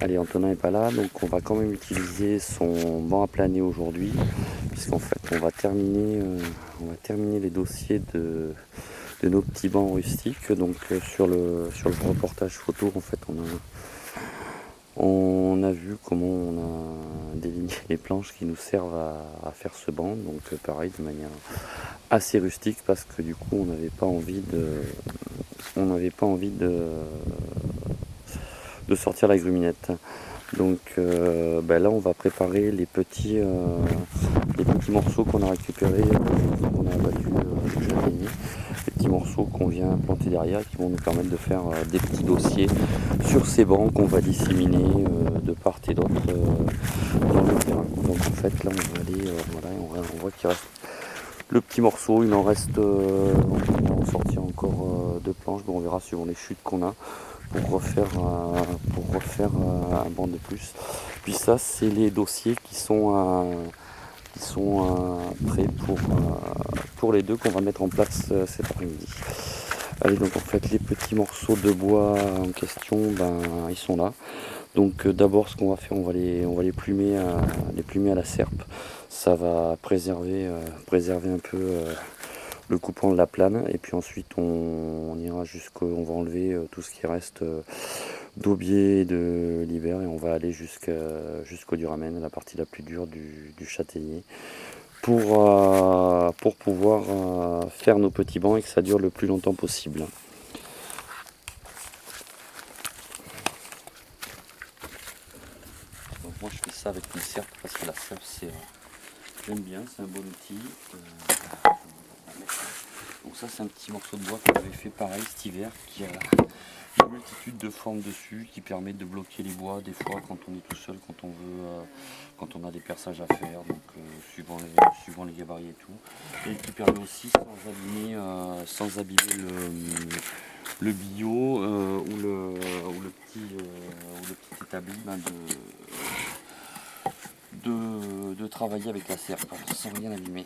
Allez, Antonin n'est pas là, donc on va quand même utiliser son banc à planer aujourd'hui, puisqu'en fait on va terminer les dossiers de nos petits bancs rustiques. Donc sur le reportage photo, en fait on a vu comment on a déligné les planches qui nous servent à faire ce banc. Donc pareil, de manière assez rustique, parce que du coup on n'avait pas envie de sortir la gruminette. Donc là on va préparer les petits morceaux qu'on a récupérés, qu'on a abattus du châtaignier, les petits morceaux qu'on vient planter derrière, qui vont nous permettre de faire des petits dossiers sur ces bancs qu'on va disséminer de part et d'autre dans le terrain. Donc en fait là on va aller, on voit qu'il reste le petit morceau, il en reste, on va en sortir encore deux planches, donc on verra suivant les chutes qu'on a pour refaire un banc de plus. Puis ça, c'est les dossiers qui sont prêts pour les deux qu'on va mettre en place cet après-midi. Allez, donc en fait les petits morceaux de bois en question, ils sont là. Donc d'abord ce qu'on va faire, on va les plumer à la serpe. Ça va préserver un peu le coupant de la plane, et puis ensuite on ira on va enlever tout ce qui reste d'aubier de l'hiver, et on va aller jusqu'au duramen, la partie la plus dure du châtaignier, pour pouvoir faire nos petits bancs et que ça dure le plus longtemps possible. Donc moi je fais ça avec une serpe, parce que la serpe j'aime bien, c'est un bon outil. Donc ça c'est un petit morceau de bois qu'on avait fait pareil cet hiver, qui a une multitude de formes dessus, qui permet de bloquer les bois des fois quand on est tout seul, quand on a des perçages à faire, donc suivant les gabarits et tout, et qui permet aussi, sans abîmer le billot ou le petit établi, de travailler avec la serpe sans rien abîmer.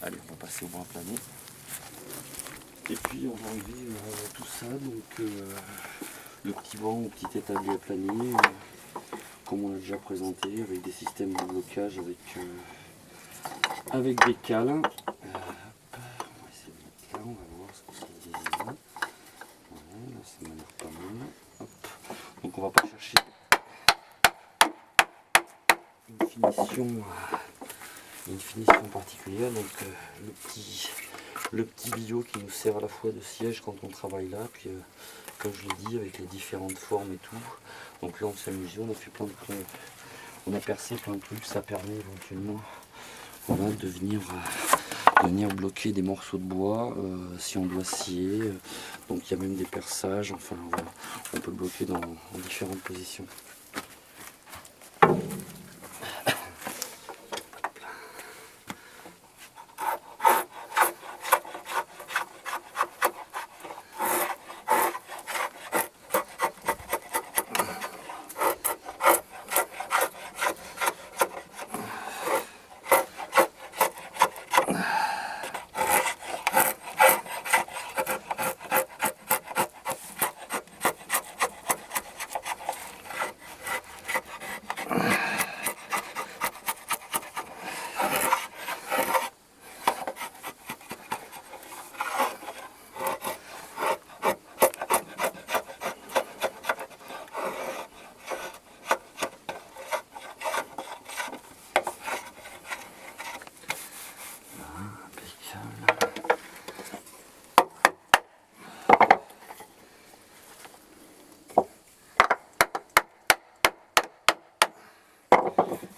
Allez, on va passer au banc à planer. Et puis on va enlever tout ça, donc le petit banc ou petit établi à planer, comme on l'a déjà présenté, avec des systèmes de blocage, avec des cales. On va essayer de mettre là, on va voir ce que ça dit. Voilà, là ça m'a l'air pas mal. Hop. Donc on va pas chercher une finition particulière, donc le petit billot qui nous sert à la fois de siège quand on travaille là, puis comme je l'ai dit, avec les différentes formes et tout. Donc là on s'est amusé, on a fait plein de trucs, on a percé plein de trucs, ça permet éventuellement de venir bloquer des morceaux de bois si on doit scier. Donc il y a même des perçages, enfin voilà, on peut le bloquer dans différentes positions.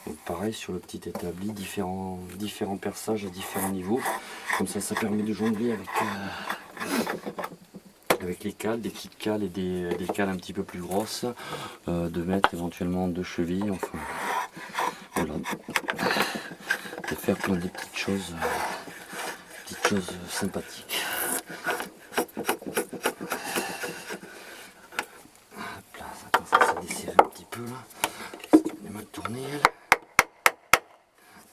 Donc pareil sur le petit établi, différents perçages à différents niveaux. Comme ça permet de jongler avec les cales, des petites cales et des cales un petit peu plus grosses, de mettre éventuellement 2 chevilles, enfin voilà, de faire plein de petites choses sympathiques. Hop là, ça s'est desserré un petit peu là, parce qu'elle est mal tournée elle.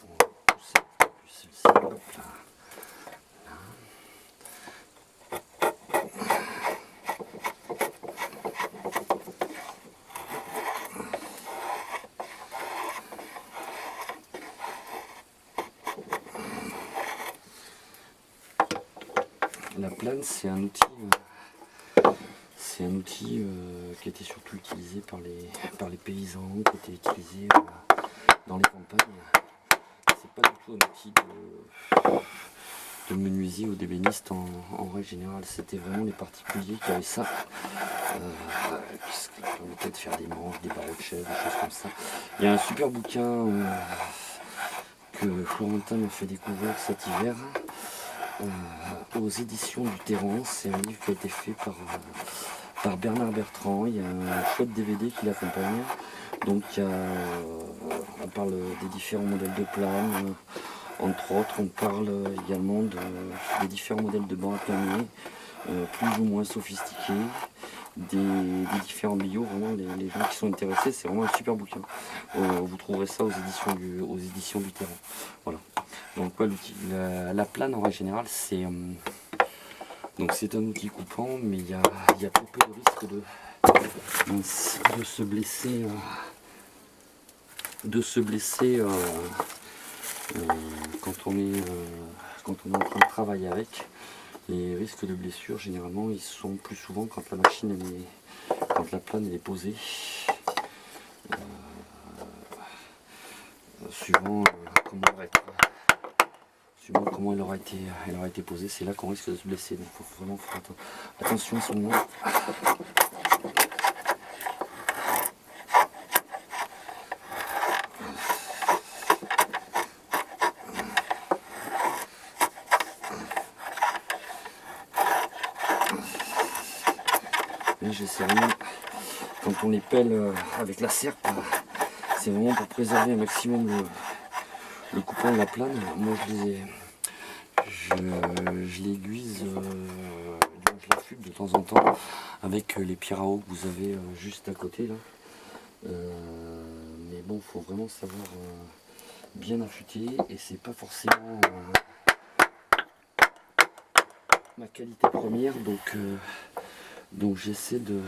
On va pousser plus celle-ci, hop là. La plane, c'est un outil qui était surtout utilisé par les paysans, qui était utilisé dans les campagnes. C'est pas du tout un outil de menuisier ou d'ébéniste en règle générale. C'était vraiment les particuliers qui avaient ça, qui permettait de faire des manches, des barreaux de chèvre, des choses comme ça. Il y a un super bouquin que Florentin m'a fait découvrir cet hiver. Aux éditions du Terran, c'est un livre qui a été fait par Bernard Bertrand. Il y a un chouette DVD qui l'accompagne. Donc on parle des différents modèles de plane, entre autres on parle également des différents modèles de bancs à planier, plus ou moins sophistiqués, des différents billots. Vraiment les gens qui sont intéressés, c'est vraiment un super bouquin. Vous trouverez ça aux éditions du Terran. Voilà. Donc la plane en règle générale c'est un outil coupant, mais il y a très peu de risque de se blesser quand on est en train de travailler avec. Les risques de blessure généralement ils sont plus souvent quand la plane elle est posée, suivant comment elle aura été posée, c'est là qu'on risque de se blesser. Donc il faut vraiment faire attention à ce moment. Là j'essaie vraiment, quand on les pèle avec la serpe, c'est vraiment pour préserver un maximum le coupant de la plane. Moi je l'aiguise, je l'affûte de temps en temps avec les pierres à eau que vous avez juste à côté là. Mais bon, il faut vraiment savoir bien affûter, et c'est pas forcément ma qualité première, donc j'essaie de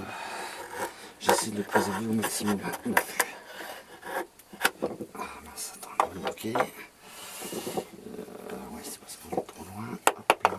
préserver au maximum l'affût. Ah mince, attends, on va le bloquer. Ouais, c'est parce qu'on est trop loin. Hop là.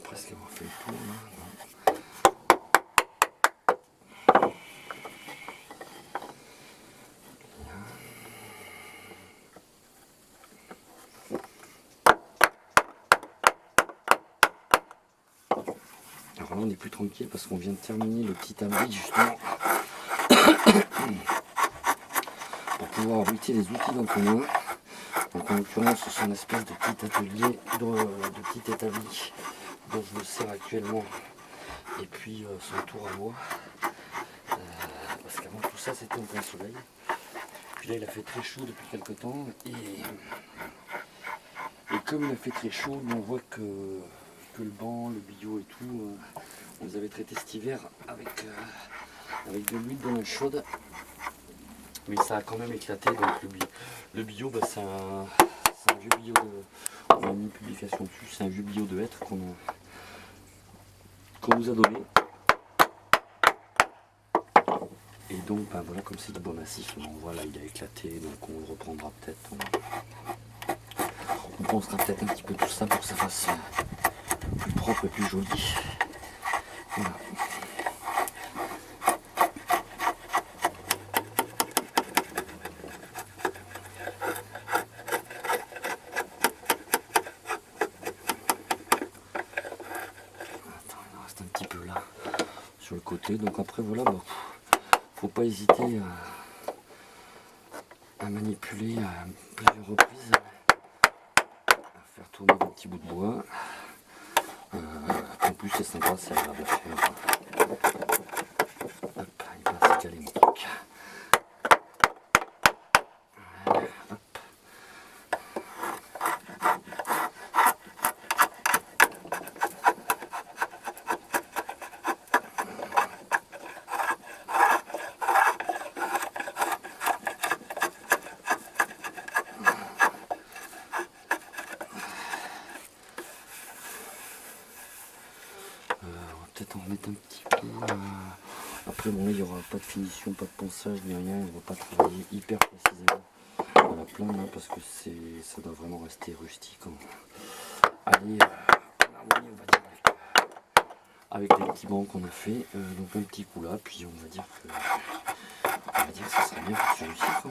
Presque avoir fait le tour là. Alors là on est plus tranquille parce qu'on vient de terminer le petit abri justement pour pouvoir abriter les outils dans ton main. Donc en l'occurrence ce sont une espèce de petit atelier, de petit établi dont je me sers actuellement, et puis son tour à moi, parce qu'avant tout ça c'était en plein soleil. Puis là il a fait très chaud depuis quelques temps, et comme il a fait très chaud, on voit que le banc, le billot et tout, on les avait traités cet hiver avec de l'huile de main chaude. Mais ça a quand même éclaté. Donc le bio, bah, c'est un vieux bio de. On a mis une publication dessus, c'est un vieux bio de hêtre qu'on nous a donné. Et donc bah, voilà, comme c'est du bois massif, on voit là il a éclaté, donc on le reprendra peut-être. On pensera peut-être un petit peu tout ça pour que ça fasse plus propre et plus joli. Voilà. Un petit peu là sur le côté, donc après voilà, bah, faut pas hésiter à manipuler à plusieurs reprises, à faire tourner des petits bouts de bois. En plus c'est sympa, c'est agréable à faire. Hop, il est pas assez calé mon truc. Hop. On va peut-être en remettre un petit peu. Après bon là il n'y aura pas de finition, pas de ponçage ni rien, on va pas travailler hyper précisément à la plane là, parce que ça doit vraiment rester rustique. Allez, en harmonie on va dire avec les petits bancs qu'on a fait, donc un petit coup là, puis on va dire que ça serait bien pour celui-ci quoi.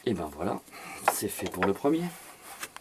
Et ben voilà, c'est fait pour le premier.